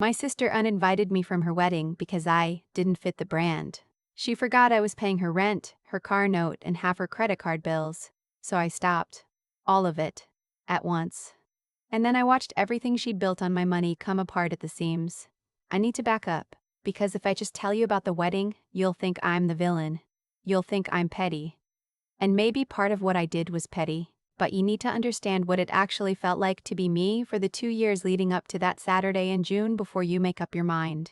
My sister uninvited me from her wedding because I didn't fit the brand. She forgot I was paying her rent, her car note, and half her credit card bills. So I stopped. All of it. At once. And then I watched everything she'd built on my money come apart at the seams. I need to back up, because if I just tell you about the wedding, you'll think I'm the villain. You'll think I'm petty. And maybe part of what I did was petty, but you need to understand what it actually felt like to be me for the 2 years leading up to that Saturday in June before you make up your mind.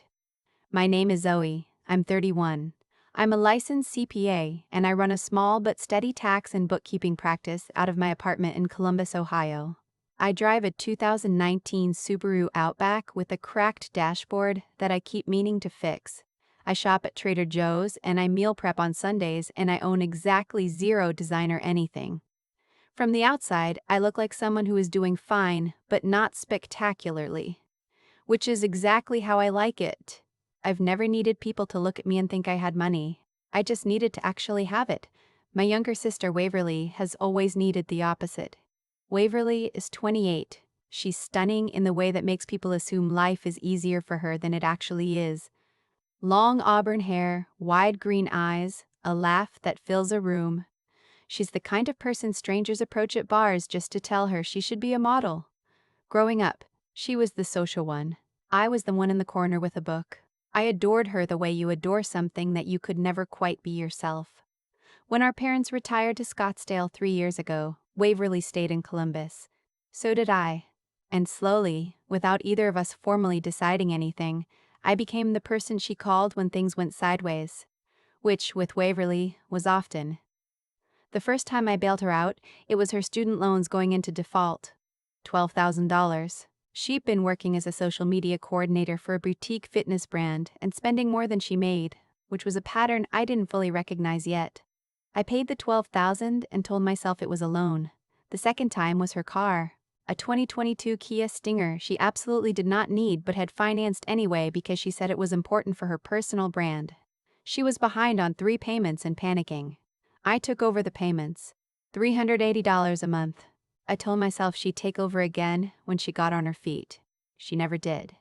My name is Zoe. I'm 31. I'm a licensed CPA, and I run a small but steady tax and bookkeeping practice out of my apartment in Columbus, Ohio. I drive a 2019 Subaru Outback with a cracked dashboard that I keep meaning to fix. I shop at Trader Joe's and I meal prep on Sundays, and I own exactly zero designer anything. From the outside, I look like someone who is doing fine, but not spectacularly. Which is exactly how I like it. I've never needed people to look at me and think I had money. I just needed to actually have it. My younger sister Waverly has always needed the opposite. Waverly is 28. She's stunning in the way that makes people assume life is easier for her than it actually is. Long auburn hair, wide green eyes, a laugh that fills a room. She's the kind of person strangers approach at bars just to tell her she should be a model. Growing up, she was the social one. I was the one in the corner with a book. I adored her the way you adore something that you could never quite be yourself. When our parents retired to Scottsdale 3 years ago, Waverly stayed in Columbus. So did I. And slowly, without either of us formally deciding anything, I became the person she called when things went sideways. Which, with Waverly, was often. The first time I bailed her out, it was her student loans going into default. $12,000. She'd been working as a social media coordinator for a boutique fitness brand and spending more than she made, which was a pattern I didn't fully recognize yet. I paid the $12,000 and told myself it was a loan. The second time was her car, a 2022 Kia Stinger she absolutely did not need but had financed anyway because she said it was important for her personal brand. She was behind on 3 payments and panicking. I took over the payments, $380 a month. I told myself she'd take over again when she got on her feet. She never did.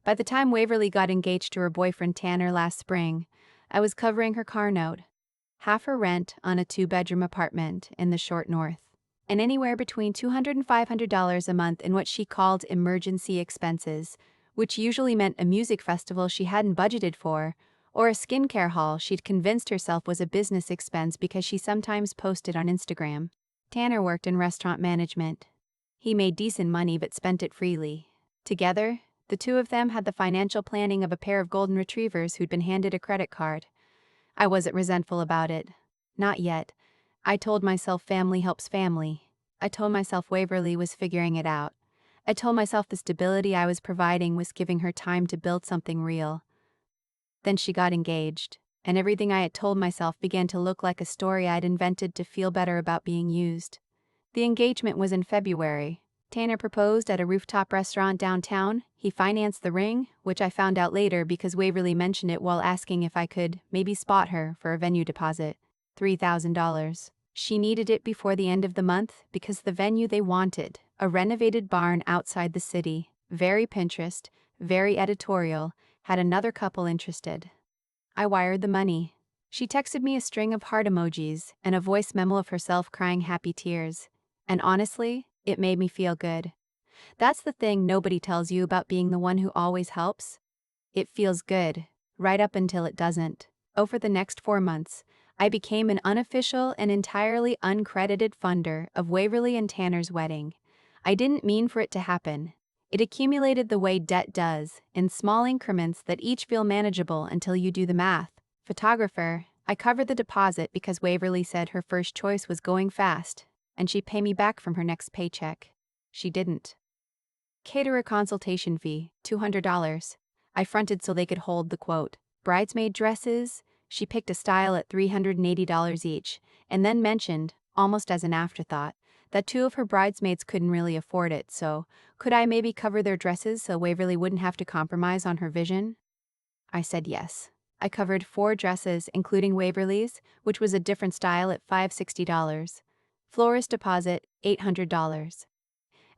By the time Waverly got engaged to her boyfriend Tanner last spring, I was covering her car note, half her rent on a 2-bedroom apartment in the short north, and anywhere between $200 and $500 a month in what she called emergency expenses, which usually meant a music festival she hadn't budgeted for, or a skincare haul she'd convinced herself was a business expense because she sometimes posted on Instagram. Tanner worked in restaurant management. He made decent money but spent it freely. Together, the two of them had the financial planning of a pair of golden retrievers who'd been handed a credit card. I wasn't resentful about it. Not yet. I told myself family helps family. I told myself Waverly was figuring it out. I told myself the stability I was providing was giving her time to build something real. Then she got engaged, and everything I had told myself began to look like a story I'd invented to feel better about being used. The engagement was in February. Tanner proposed at a rooftop restaurant downtown. He financed the ring, which I found out later because Waverly mentioned it while asking if I could maybe spot her for a venue deposit, $3,000. She needed it before the end of the month because the venue they wanted, a renovated barn outside the city, very Pinterest, very editorial, had another couple interested. I wired the money. She texted me a string of heart emojis and a voice memo of herself crying happy tears. And honestly, it made me feel good. That's the thing nobody tells you about being the one who always helps. It feels good, right up until it doesn't. Over the next 4 months, I became an unofficial and entirely uncredited funder of Waverly and Tanner's wedding. I didn't mean for it to happen. It accumulated the way debt does, in small increments that each feel manageable until you do the math. Photographer, I covered the deposit because Waverly said her first choice was going fast, and she'd pay me back from her next paycheck. She didn't. Caterer consultation fee, $200. I fronted so they could hold the quote. Bridesmaid dresses, she picked a style at $380 each, and then mentioned, almost as an afterthought, that 2 of her bridesmaids couldn't really afford it, so could I maybe cover their dresses so Waverly wouldn't have to compromise on her vision? I said yes. I covered 4 dresses, including Waverly's, which was a different style at $560. Florist deposit, $800.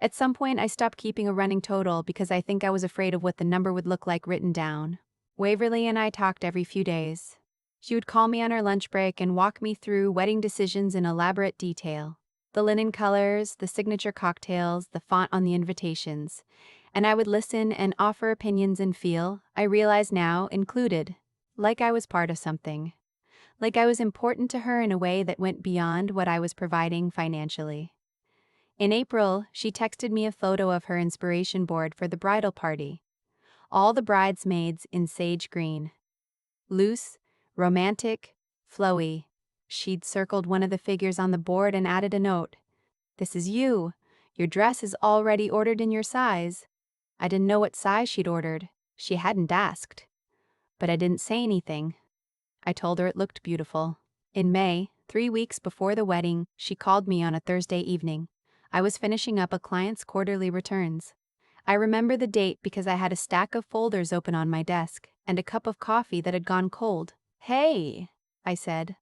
At some point, I stopped keeping a running total because I think I was afraid of what the number would look like written down. Waverly and I talked every few days. She would call me on her lunch break and walk me through wedding decisions in elaborate detail. The linen colors, the signature cocktails, the font on the invitations. And I would listen and offer opinions and feel, I realize now, included. Like I was part of something. Like I was important to her in a way that went beyond what I was providing financially. In April, she texted me a photo of her inspiration board for the bridal party. All the bridesmaids in sage green. Loose, romantic, flowy. She'd circled one of the figures on the board and added a note. "This is you. Your dress is already ordered in your size." I didn't know what size she'd ordered. She hadn't asked. But I didn't say anything. I told her it looked beautiful. In May, 3 weeks before the wedding, she called me on a Thursday evening. I was finishing up a client's quarterly returns. I remember the date because I had a stack of folders open on my desk and a cup of coffee that had gone cold. "Hey," I said.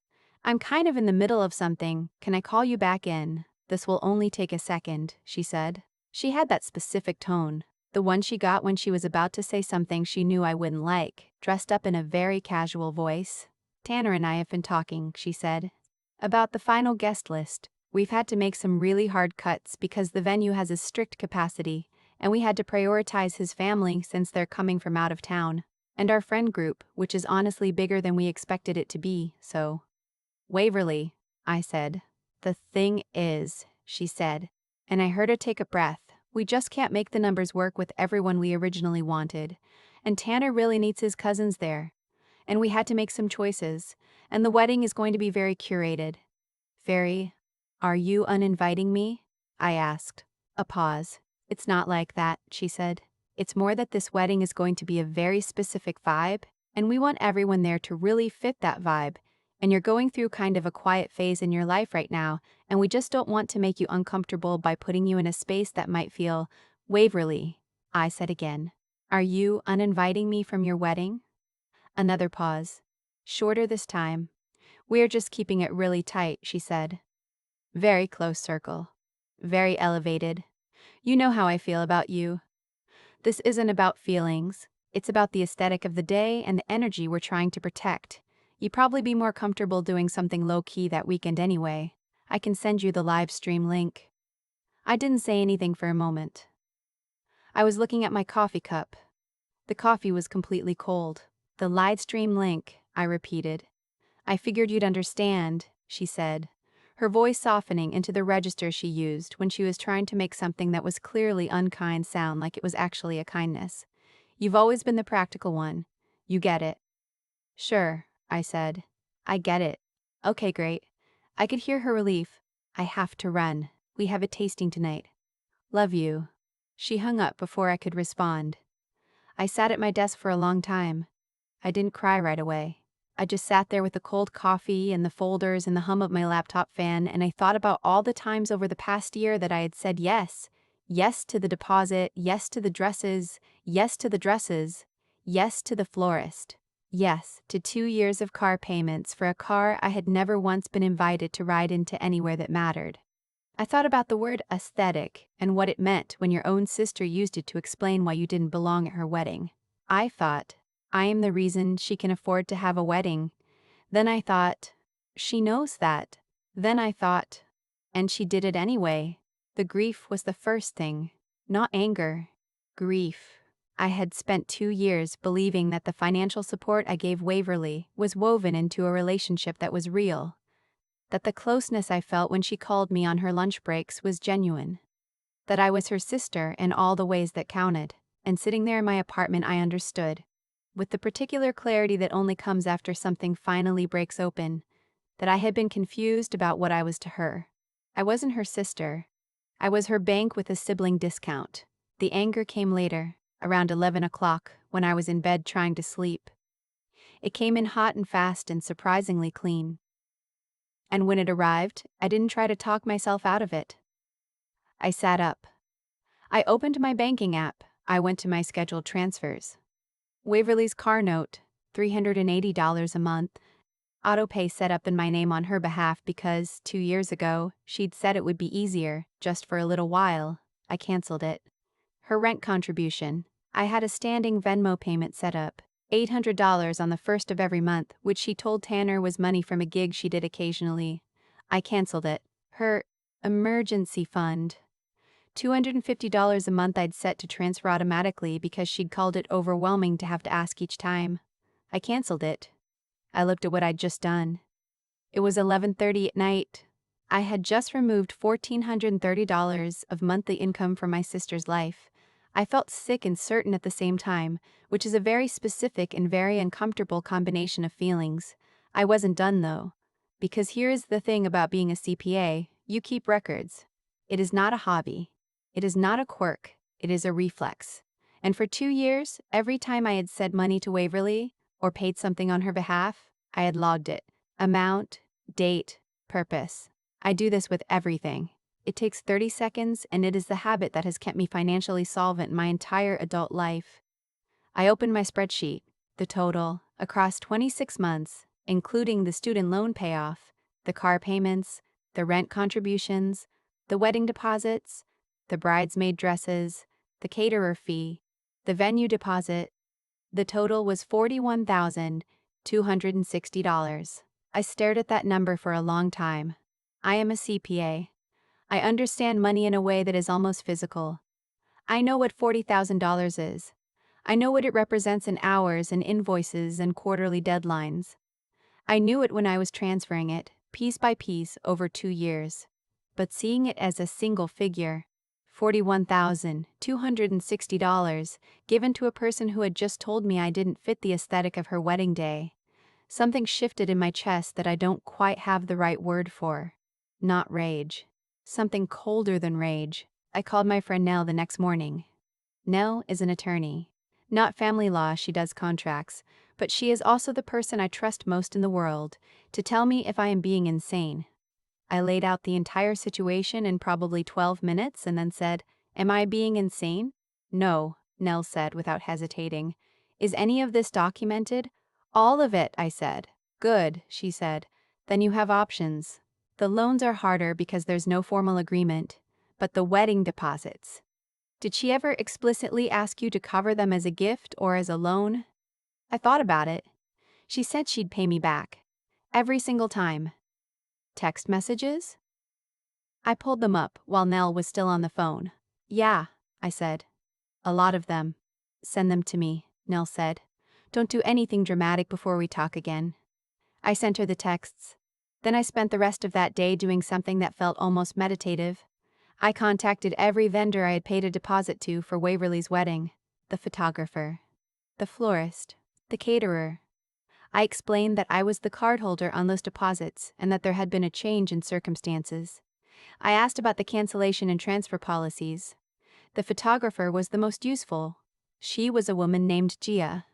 "I'm kind of in the middle of something. Can I call you back in? This will only take a second," she said. She had that specific tone, the one she got when she was about to say something she knew I wouldn't like, dressed up in a very casual voice. "Tanner and I have been talking," she said, "about the final guest list. We've had to make some really hard cuts because the venue has a strict capacity, and we had to prioritize his family since they're coming from out of town, and our friend group, which is honestly bigger than we expected it to be, so." "Waverly," I said. "The thing is," she said, and I heard her take a breath, "we just can't make the numbers work with everyone we originally wanted, and Tanner really needs his cousins there. And we had to make some choices, and the wedding is going to be very curated." "Very. Are you uninviting me?" I asked. A pause. "It's not like that," she said. "It's more that this wedding is going to be a very specific vibe, and we want everyone there to really fit that vibe, and you're going through kind of a quiet phase in your life right now, and we just don't want to make you uncomfortable by putting you in a space that might feel." "Waverly," I said again. "Are you uninviting me from your wedding?" Another pause. Shorter this time. "We're just keeping it really tight," she said. "Very close circle. Very elevated. You know how I feel about you. This isn't about feelings. It's about the aesthetic of the day and the energy we're trying to protect. You'd probably be more comfortable doing something low-key that weekend anyway. I can send you the live stream link." I didn't say anything for a moment. I was looking at my coffee cup. The coffee was completely cold. "The live stream link," I repeated. "I figured you'd understand," she said, her voice softening into the register she used when she was trying to make something that was clearly unkind sound like it was actually a kindness. "You've always been the practical one. You get it." "Sure," I said. "I get it." "Okay, great." I could hear her relief. "I have to run. We have a tasting tonight." "Love you." She hung up before I could respond. I sat at my desk for a long time. I didn't cry right away. I just sat there with the cold coffee and the folders and the hum of my laptop fan, and I thought about all the times over the past year that I had said yes. Yes to the deposit, yes to the dresses, yes to the dresses, yes to the florist. Yes to 2 years of car payments for a car I had never once been invited to ride into anywhere that mattered. I thought about the word aesthetic and what it meant when your own sister used it to explain why you didn't belong at her wedding. I thought, I am the reason she can afford to have a wedding. Then I thought, she knows that. Then I thought, and she did it anyway. The grief was the first thing, not anger. Grief. I had spent 2 years believing that the financial support I gave Waverly was woven into a relationship that was real. That the closeness I felt when she called me on her lunch breaks was genuine. That I was her sister in all the ways that counted. And sitting there in my apartment, I understood, with the particular clarity that only comes after something finally breaks open, that I had been confused about what I was to her. I wasn't her sister. I was her bank with a sibling discount. The anger came later, around 11 o'clock, when I was in bed trying to sleep. It came in hot and fast and surprisingly clean. And when it arrived, I didn't try to talk myself out of it. I sat up. I opened my banking app. I went to my scheduled transfers. Waverly's car note, $380 a month. Autopay set up in my name on her behalf because, 2 years ago, she'd said it would be easier, just for a little while. I canceled it. Her rent contribution. I had a standing Venmo payment set up, $800 on the first of every month, which she told Tanner was money from a gig she did occasionally. I canceled it. Her emergency fund. $250 a month I'd set to transfer automatically because she'd called it overwhelming to have to ask each time. I canceled it. I looked at what I'd just done. It was 11:30 at night. I had just removed $1,430 of monthly income from my sister's life. I felt sick and certain at the same time, which is a very specific and very uncomfortable combination of feelings. I wasn't done though. Because here is the thing about being a CPA, you keep records. It is not a hobby. It is not a quirk. It is a reflex. And for 2 years, every time I had sent money to Waverly or paid something on her behalf, I had logged it. Amount, date, purpose. I do this with everything. It takes 30 seconds, and it is the habit that has kept me financially solvent my entire adult life. I opened my spreadsheet, the total, across 26 months, including the student loan payoff, the car payments, the rent contributions, the wedding deposits, the bridesmaid dresses, the caterer fee, the venue deposit. The total was $41,260. I stared at that number for a long time. I am a CPA. I understand money in a way that is almost physical. I know what $40,000 is. I know what it represents in hours and invoices and quarterly deadlines. I knew it when I was transferring it, piece by piece, over 2 years. But seeing it as a single figure, $41,260, given to a person who had just told me I didn't fit the aesthetic of her wedding day, something shifted in my chest that I don't quite have the right word for. Not rage. Something colder than rage. I called my friend Nell the next morning. Nell is an attorney. Not family law, she does contracts, but she is also the person I trust most in the world to tell me if I am being insane. I laid out the entire situation in probably 12 minutes and then said, "Am I being insane?" "No," Nell said without hesitating. "Is any of this documented?" "All of it," I said. "Good," she said. "Then you have options. The loans are harder because there's no formal agreement, but the wedding deposits. Did she ever explicitly ask you to cover them as a gift or as a loan?" I thought about it. She said she'd pay me back. Every single time. Text messages? I pulled them up while Nell was still on the phone. "Yeah," I said. "A lot of them." "Send them to me," Nell said. "Don't do anything dramatic before we talk again." I sent her the texts. Then I spent the rest of that day doing something that felt almost meditative. I contacted every vendor I had paid a deposit to for Waverly's wedding. The photographer. The florist. The caterer. I explained that I was the cardholder on those deposits and that there had been a change in circumstances. I asked about the cancellation and transfer policies. The photographer was the most useful. She was a woman named Gia.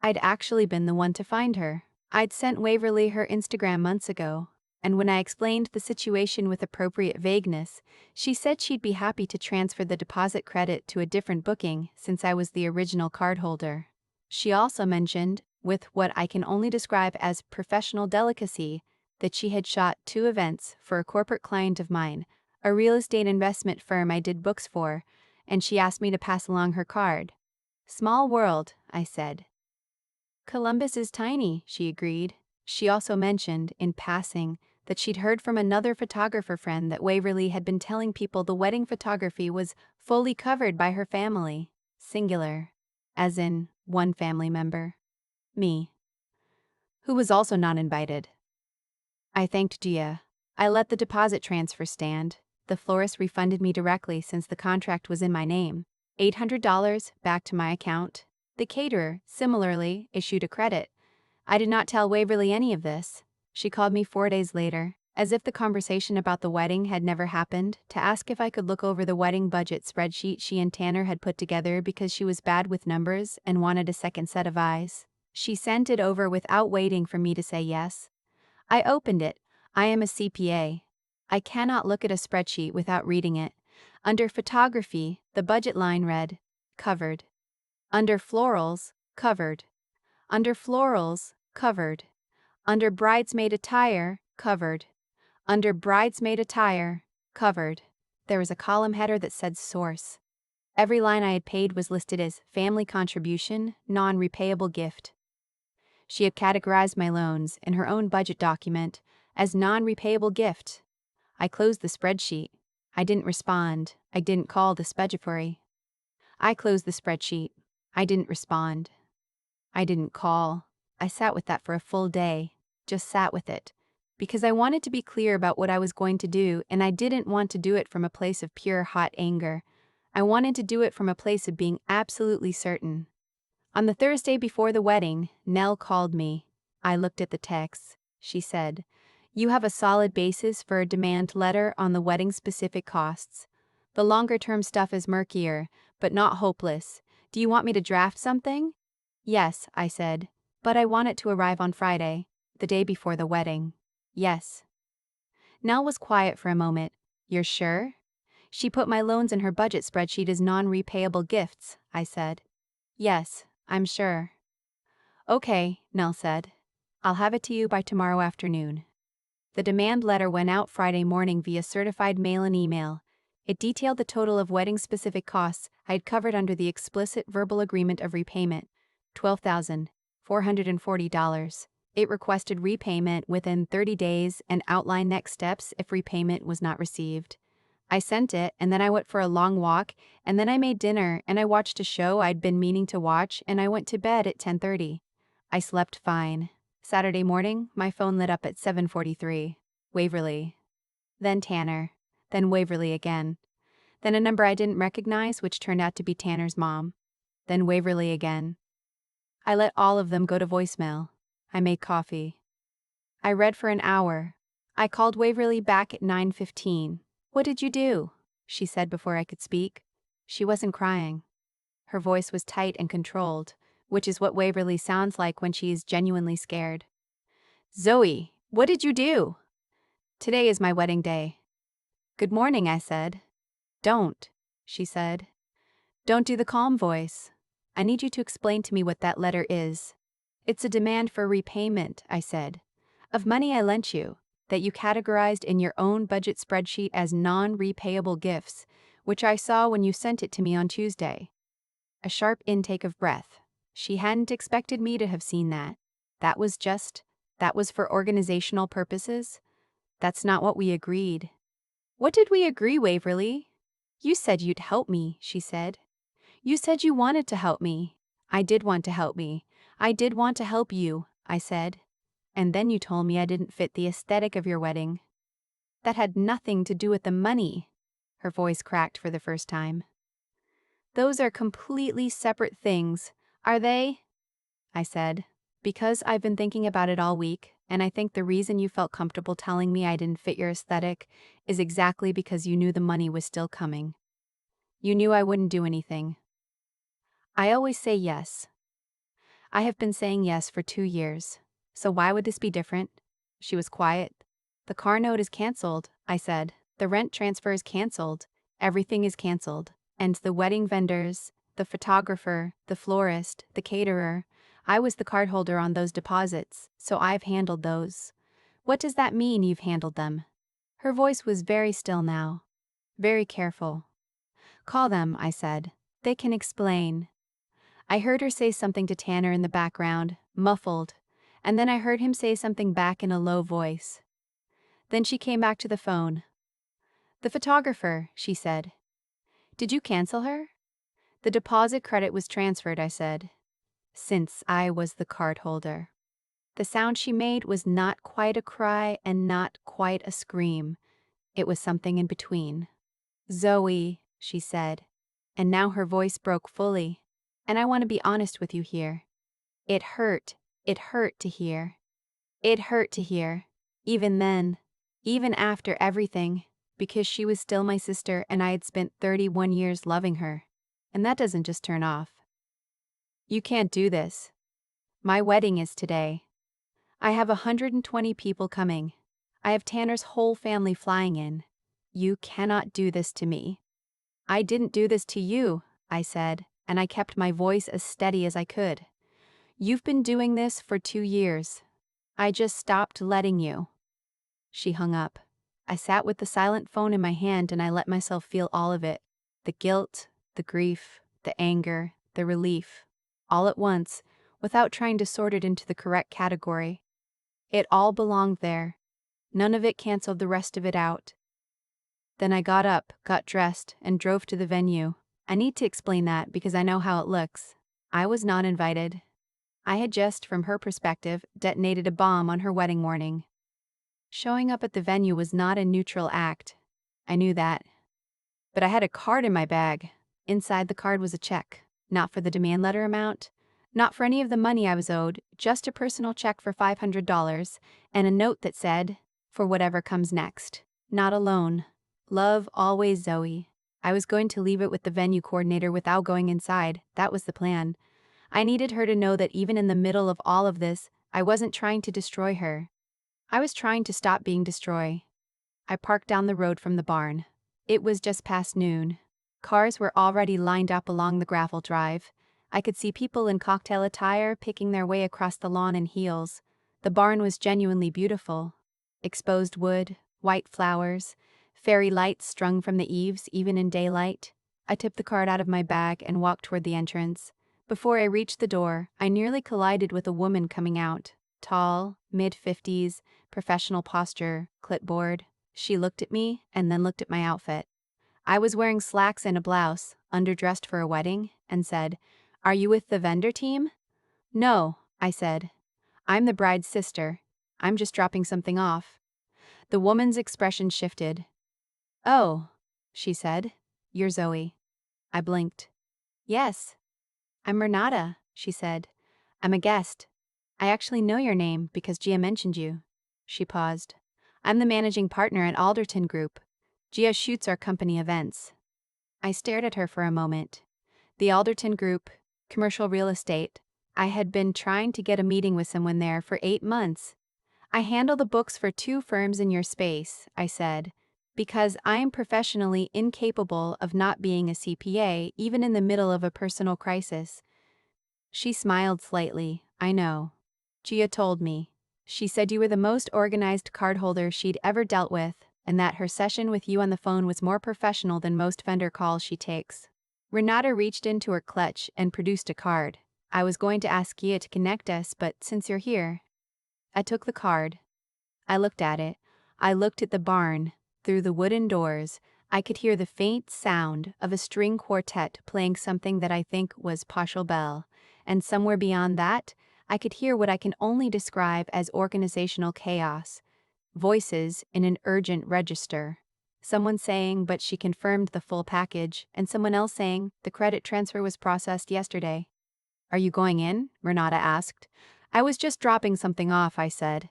I'd actually been the one to find her. I'd sent Waverly her Instagram months ago, and when I explained the situation with appropriate vagueness, she said she'd be happy to transfer the deposit credit to a different booking since I was the original cardholder. She also mentioned, with what I can only describe as professional delicacy, that she had shot 2 events for a corporate client of mine, a real estate investment firm I did books for, and she asked me to pass along her card. "Small world," I said. "Columbus is tiny," she agreed. She also mentioned, in passing, that she'd heard from another photographer friend that Waverly had been telling people the wedding photography was fully covered by her family, singular, as in one family member. Me. Who was also not invited. I thanked Gia. I let the deposit transfer stand. The florist refunded me directly since the contract was in my name. $800 back to my account. The caterer, similarly, issued a credit. I did not tell Waverly any of this. She called me 4 days later, as if the conversation about the wedding had never happened, to ask if I could look over the wedding budget spreadsheet she and Tanner had put together because she was bad with numbers and wanted a second set of eyes. She sent it over without waiting for me to say yes. I opened it. I am a CPA. I cannot look at a spreadsheet without reading it. Under photography, the budget line read, covered. Under florals, covered. Under florals, covered. Under bridesmaid attire, covered. Under bridesmaid attire, covered. There was a column header that said source. Every line I had paid was listed as family contribution, non-repayable gift. She had categorized my loans in her own budget document as non-repayable gift. I closed the spreadsheet. I didn't respond. I didn't call the Spedgifery. I closed the spreadsheet. I didn't respond. I didn't call. I sat with that for a full day. Just sat with it. Because I wanted to be clear about what I was going to do, and I didn't want to do it from a place of pure hot anger. I wanted to do it from a place of being absolutely certain. On the Thursday before the wedding, Nell called me. I looked at the text. She said, "You have a solid basis for a demand letter on the wedding-specific costs. The longer-term stuff is murkier, but not hopeless. Do you want me to draft something?" "Yes," I said, "but I want it to arrive on Friday, the day before the wedding." "Yes." Nell was quiet for a moment. "You're sure?" "She put my loans in her budget spreadsheet as non-repayable gifts," I said. "Yes, I'm sure." "Okay," Nell said. "I'll have it to you by tomorrow afternoon." The demand letter went out Friday morning via certified mail and email. It detailed the total of wedding-specific costs I had covered under the explicit verbal agreement of repayment, $12,440. It requested repayment within 30 days and outlined next steps if repayment was not received. I sent it, and then I went for a long walk, and then I made dinner, and I watched a show I'd been meaning to watch, and I went to bed at 10:30. I slept fine. Saturday morning, my phone lit up at 7:43. Waverly. Then Tanner. Then Waverly again. Then a number I didn't recognize, which turned out to be Tanner's mom. Then Waverly again. I let all of them go to voicemail. I made coffee. I read for an hour. I called Waverly back at 9:15. "What did you do?" she said before I could speak. She wasn't crying. Her voice was tight and controlled, which is what Waverly sounds like when she is genuinely scared. "Zoe, what did you do?" "Today is my wedding day." "Good morning," I said. "Don't," she said. "Don't do the calm voice. I need you to explain to me what that letter is." "It's a demand for repayment," I said, "of money I lent you, that you categorized in your own budget spreadsheet as non-repayable gifts, which I saw when you sent it to me on Tuesday." A sharp intake of breath. She hadn't expected me to have seen that. That was for organizational purposes? That's not what we agreed. "What did we agree, Waverly?" "You said you'd help me," she said. "You said you wanted to help me." "I did want to help me. I did want to help you," I said. "And then you told me I didn't fit the aesthetic of your wedding." "That had nothing to do with the money." Her voice cracked for the first time. "Those are completely separate things, are they?" I said. "Because I've been thinking about it all week, and I think the reason you felt comfortable telling me I didn't fit your aesthetic is exactly because you knew the money was still coming. You knew I wouldn't do anything." "I always say yes." "I have been saying yes for 2 years. So why would this be different?" She was quiet. "The car note is canceled," I said. "The rent transfer is canceled. Everything is canceled. And the wedding vendors, the photographer, the florist, the caterer, I was the cardholder on those deposits, so I've handled those." "What does that mean, you've handled them?" Her voice was very still now. Very careful. "Call them," I said. "They can explain." I heard her say something to Tanner in the background, muffled, and then I heard him say something back in a low voice. Then she came back to the phone. "The photographer," she said. "Did you cancel her?" "The deposit credit was transferred," I said, "since I was the cardholder." The sound she made was not quite a cry and not quite a scream. It was something in between. "Zoe," she said, and now her voice broke fully. "And I want to be honest with you here. It hurt to hear. It hurt to hear, even then, even after everything, because she was still my sister and I had spent 31 years loving her. And that doesn't just turn off. You can't do this. My wedding is today. I have 120 people coming. I have Tanner's whole family flying in. You cannot do this to me." "I didn't do this to you," I said, and I kept my voice as steady as I could. "You've been doing this for 2 years. I just stopped letting you." She hung up. I sat with the silent phone in my hand and I let myself feel all of it. The guilt, the grief, the anger, the relief. All at once, without trying to sort it into the correct category. It all belonged there. None of it canceled the rest of it out. Then I got up, got dressed, and drove to the venue. I need to explain that because I know how it looks. I was not invited. I had just, from her perspective, detonated a bomb on her wedding morning. Showing up at the venue was not a neutral act. I knew that. But I had a card in my bag. Inside the card was a check. Not for the demand letter amount, not for any of the money I was owed, just a personal check for $500, and a note that said, "For whatever comes next. Not alone. Love always, Zoe." I was going to leave it with the venue coordinator without going inside. That was the plan. I needed her to know that even in the middle of all of this, I wasn't trying to destroy her. I was trying to stop being destroyed. I parked down the road from the barn. It was just past noon. Cars were already lined up along the gravel drive. I could see people in cocktail attire picking their way across the lawn in heels. The barn was genuinely beautiful. Exposed wood, white flowers, fairy lights strung from the eaves even in daylight. I tipped the card out of my bag and walked toward the entrance. Before I reached the door, I nearly collided with a woman coming out. Tall, mid-50s, professional posture, clipboard. She looked at me and then looked at my outfit. I was wearing slacks and a blouse, underdressed for a wedding, and said, "Are you with the vendor team?" "No," I said. "I'm the bride's sister. I'm just dropping something off." The woman's expression shifted. "Oh," she said. "You're Zoe." I blinked. "Yes. I'm Renata," she said. "I'm a guest. I actually know your name because Gia mentioned you." She paused. "I'm the managing partner at Alderton Group. Gia shoots our company events." I stared at her for a moment. The Alderton Group, commercial real estate. I had been trying to get a meeting with someone there for 8 months. "I handle the books for 2 firms in your space," I said, "because I am professionally incapable of not being a CPA even in the middle of a personal crisis." She smiled slightly. "I know. Gia told me. She said you were the most organized cardholder she'd ever dealt with, and that her session with you on the phone was more professional than most vendor calls she takes." Renata reached into her clutch and produced a card. "I was going to ask Gia to connect us, but since you're here." I took the card. I looked at it. I looked at the barn. Through the wooden doors, I could hear the faint sound of a string quartet playing something that I think was Pachel Bell, and somewhere beyond that, I could hear what I can only describe as organizational chaos. Voices in an urgent register. Someone saying, "But she confirmed the full package," and someone else saying, "The credit transfer was processed yesterday." "Are you going in?" Renata asked. "I was just dropping something off," I said.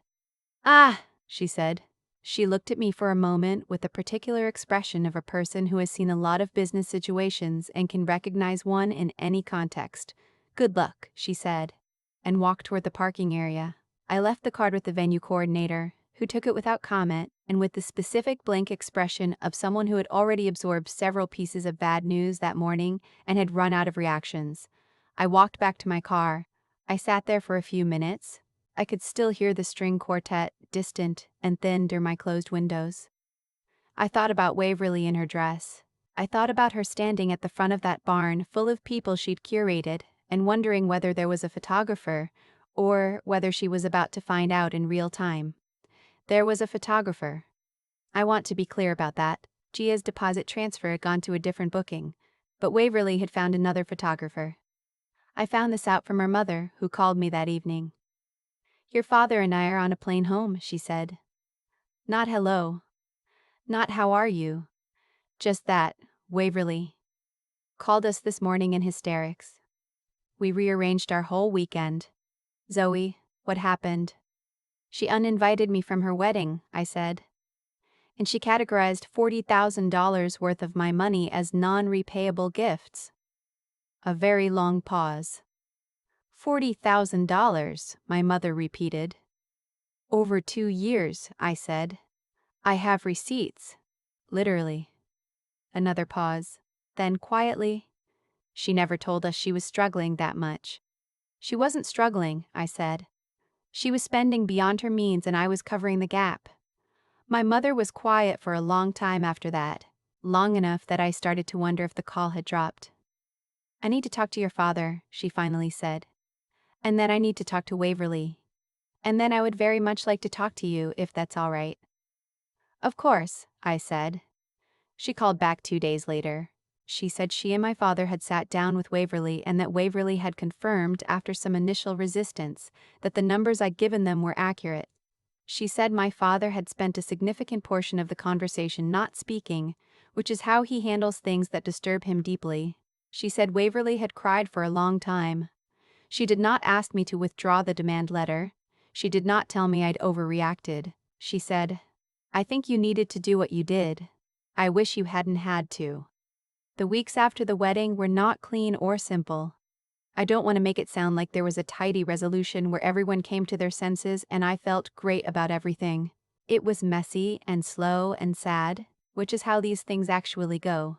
"Ah," she said. She looked at me for a moment with the particular expression of a person who has seen a lot of business situations and can recognize one in any context. "Good luck," she said, and walked toward the parking area. I left the card with the venue coordinator, who took it without comment and with the specific blank expression of someone who had already absorbed several pieces of bad news that morning and had run out of reactions. I walked back to my car. I sat there for a few minutes. I could still hear the string quartet, distant and thin through my closed windows. I thought about Waverly in her dress. I thought about her standing at the front of that barn full of people she'd curated and wondering whether there was a photographer or whether she was about to find out in real time. There was a photographer. I want to be clear about that. Gia's deposit transfer had gone to a different booking, but Waverly had found another photographer. I found this out from her mother, who called me that evening. "Your father and I are on a plane home," she said. Not hello. Not how are you. Just that, Waverly. Called us this morning in hysterics. We rearranged our whole weekend. Zoe, what happened? She uninvited me from her wedding, I said. And she categorized $40,000 worth of my money as non-repayable gifts. A very long pause. $40,000, my mother repeated. Over 2 years, I said. I have receipts. Literally. Another pause. Then quietly, she never told us she was struggling that much. She wasn't struggling, I said. She was spending beyond her means and I was covering the gap. My mother was quiet for a long time after that, long enough that I started to wonder if the call had dropped. "I need to talk to your father," she finally said. "And then I need to talk to Waverly. And then I would very much like to talk to you if that's all right." "Of course," I said. She called back 2 days later. She said she and my father had sat down with Waverly and that Waverly had confirmed, after some initial resistance, that the numbers I'd given them were accurate. She said my father had spent a significant portion of the conversation not speaking, which is how he handles things that disturb him deeply. She said Waverly had cried for a long time. She did not ask me to withdraw the demand letter. She did not tell me I'd overreacted. She said, "I think you needed to do what you did. I wish you hadn't had to." The weeks after the wedding were not clean or simple. I don't want to make it sound like there was a tidy resolution where everyone came to their senses and I felt great about everything. It was messy and slow and sad, which is how these things actually go.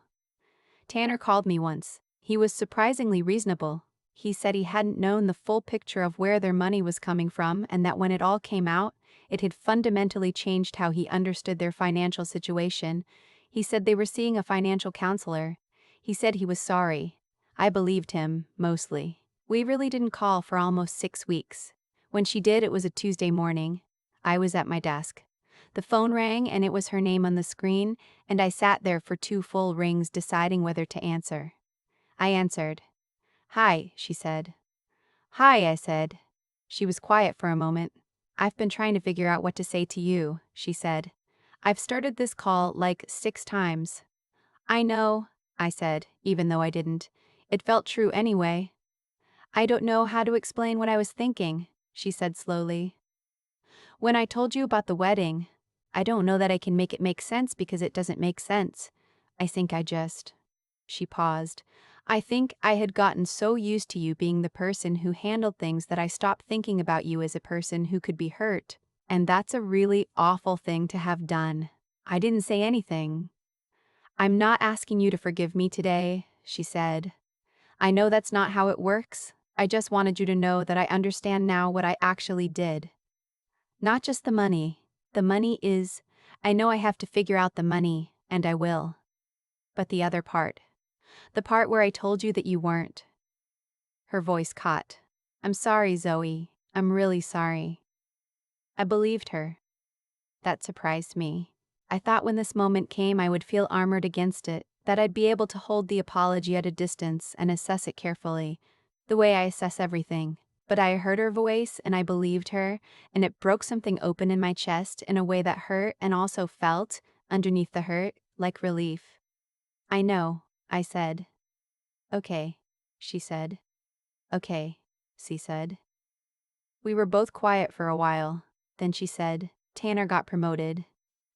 Tanner called me once. He was surprisingly reasonable. He said he hadn't known the full picture of where their money was coming from and that when it all came out, it had fundamentally changed how he understood their financial situation. He said they were seeing a financial counselor. He said he was sorry. I believed him, mostly. We really didn't call for almost 6 weeks. When she did, it was a Tuesday morning. I was at my desk. The phone rang and it was her name on the screen, and I sat there for 2 full rings deciding whether to answer. I answered. "Hi," she said. "Hi," I said. She was quiet for a moment. "I've been trying to figure out what to say to you," she said. "I've started this call like 6 times." "I know," I said, even though I didn't. It felt true anyway. "I don't know how to explain what I was thinking," she said slowly. "When I told you about the wedding, I don't know that I can make it make sense because it doesn't make sense. I think I just..." She paused. "I think I had gotten so used to you being the person who handled things that I stopped thinking about you as a person who could be hurt. And that's a really awful thing to have done." I didn't say anything. "I'm not asking you to forgive me today," she said. "I know that's not how it works. I just wanted you to know that I understand now what I actually did. Not just the money. The money is... I know I have to figure out the money, and I will. But the other part. The part where I told you that you weren't." Her voice caught. "I'm sorry, Zoe. I'm really sorry." I believed her. That surprised me. I thought when this moment came I would feel armored against it, that I'd be able to hold the apology at a distance and assess it carefully, the way I assess everything. But I heard her voice and I believed her, and it broke something open in my chest in a way that hurt and also felt, underneath the hurt, like relief. "I know," I said. "Okay," she said. "Okay," she said. We were both quiet for a while. Then she said, "Tanner got promoted.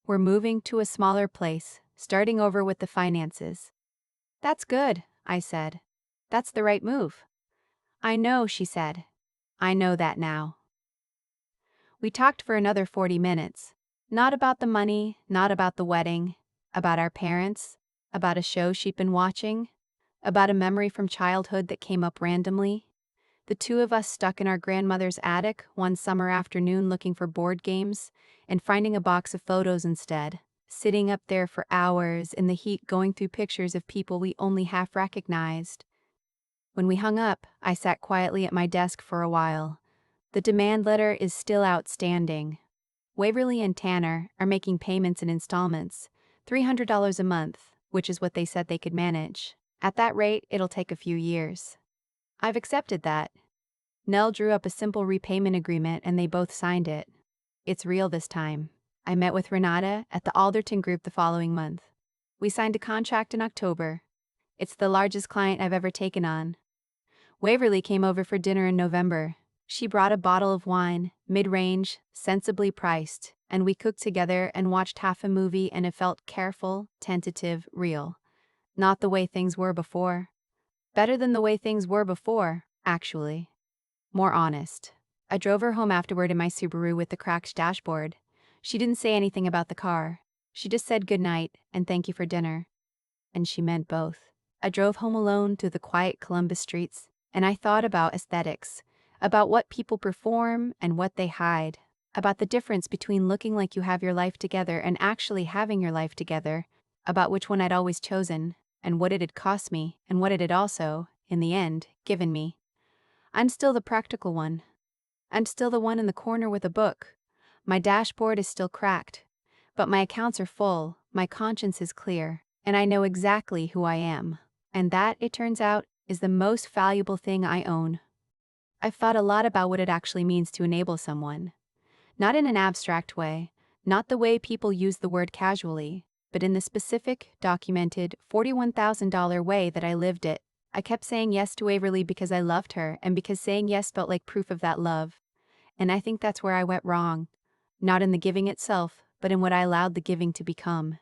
We're moving to a smaller place, starting over with the finances." "That's good," I said. "That's the right move." "I know," she said. "I know that now." We talked for another 40 minutes. Not about the money, not about the wedding, about our parents, about a show she'd been watching, about a memory from childhood that came up randomly. The two of us stuck in our grandmother's attic one summer afternoon looking for board games and finding a box of photos instead, sitting up there for hours in the heat going through pictures of people we only half recognized. When we hung up, I sat quietly at my desk for a while. The demand letter is still outstanding. Waverly and Tanner are making payments in installments, $300 a month, which is what they said they could manage. At that rate, it'll take a few years. I've accepted that. Nell drew up a simple repayment agreement and they both signed it. It's real this time. I met with Renata at the Alderton Group the following month. We signed a contract in October. It's the largest client I've ever taken on. Waverly came over for dinner in November. She brought a bottle of wine, mid-range, sensibly priced, and we cooked together and watched half a movie and it felt careful, tentative, real. Not the way things were before. Better than the way things were before, actually. More honest. I drove her home afterward in my Subaru with the cracked dashboard. She didn't say anything about the car. She just said goodnight and thank you for dinner. And she meant both. I drove home alone through the quiet Columbus streets, and I thought about aesthetics, about what people perform and what they hide. about the difference between looking like you have your life together and actually having your life together, about which one I'd always chosen, and what it had cost me, and what it had also, in the end, given me. I'm still the practical one. I'm still the one in the corner with a book. My dashboard is still cracked. But my accounts are full, my conscience is clear, and I know exactly who I am. And that, it turns out, is the most valuable thing I own. I've thought a lot about what it actually means to enable someone. Not in an abstract way, not the way people use the word casually, but in the specific, documented, $41,000 way that I lived it. I kept saying yes to Waverly because I loved her and because saying yes felt like proof of that love. And I think that's where I went wrong. Not in the giving itself, but in what I allowed the giving to become.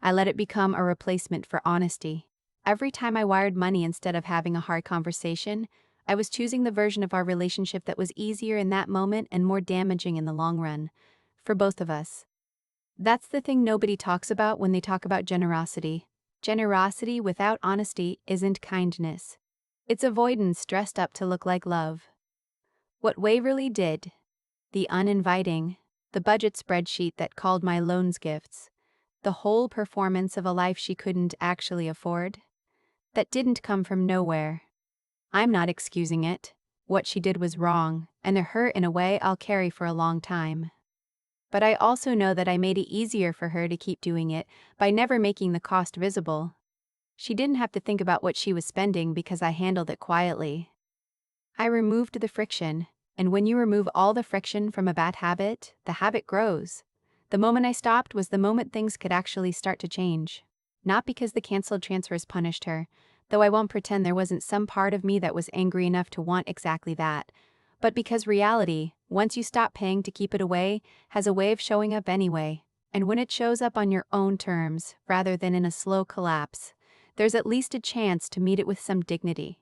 I let it become a replacement for honesty. Every time I wired money instead of having a hard conversation, I was choosing the version of our relationship that was easier in that moment and more damaging in the long run, for both of us. That's the thing nobody talks about when they talk about generosity. Generosity without honesty isn't kindness. It's avoidance dressed up to look like love. What Waverly did, the uninviting, the budget spreadsheet that called my loans gifts, the whole performance of a life she couldn't actually afford, that didn't come from nowhere. I'm not excusing it. What she did was wrong, and a hurt in a way I'll carry for a long time. But I also know that I made it easier for her to keep doing it by never making the cost visible. She didn't have to think about what she was spending because I handled it quietly. I removed the friction, and when you remove all the friction from a bad habit, the habit grows. The moment I stopped was the moment things could actually start to change. Not because the canceled transfers punished her, though I won't pretend there wasn't some part of me that was angry enough to want exactly that, but because reality, once you stop paying to keep it away, has a way of showing up anyway, and when it shows up on your own terms, rather than in a slow collapse, there's at least a chance to meet it with some dignity.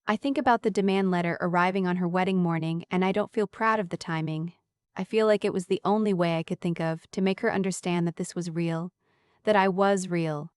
I think about the demand letter arriving on her wedding morning, and I don't feel proud of the timing. I feel like it was the only way I could think of to make her understand that this was real, that I was real,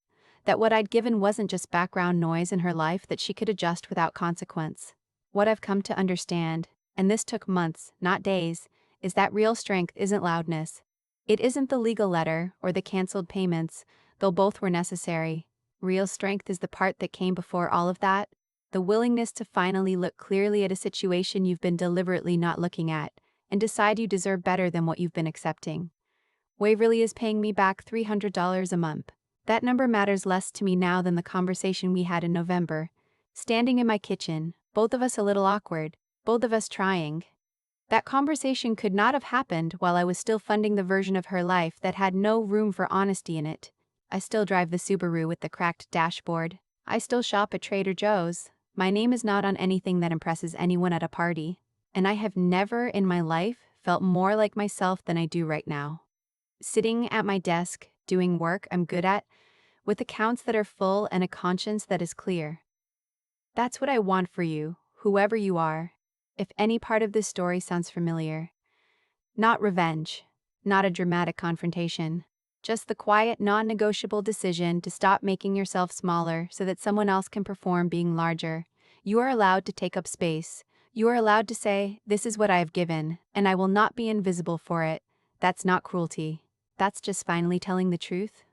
that what I'd given wasn't just background noise in her life that she could adjust without consequence. What I've come to understand, and this took months, not days, is that real strength isn't loudness. It isn't the legal letter or the canceled payments, though both were necessary. Real strength is the part that came before all of that. The willingness to finally look clearly at a situation you've been deliberately not looking at, and decide you deserve better than what you've been accepting. Waverly is paying me back $300 a month. That number matters less to me now than the conversation we had in November. Standing in my kitchen, both of us a little awkward, both of us trying. That conversation could not have happened while I was still funding the version of her life that had no room for honesty in it. I still drive the Subaru with the cracked dashboard. I still shop at Trader Joe's. My name is not on anything that impresses anyone at a party, and I have never in my life felt more like myself than I do right now. Sitting at my desk, doing work I'm good at, with accounts that are full and a conscience that is clear. That's what I want for you, whoever you are. If any part of this story sounds familiar. Not revenge, not a dramatic confrontation. Just the quiet, non-negotiable decision to stop making yourself smaller so that someone else can perform being larger. You are allowed to take up space. You are allowed to say, this is what I have given, and I will not be invisible for it. That's not cruelty. That's just finally telling the truth.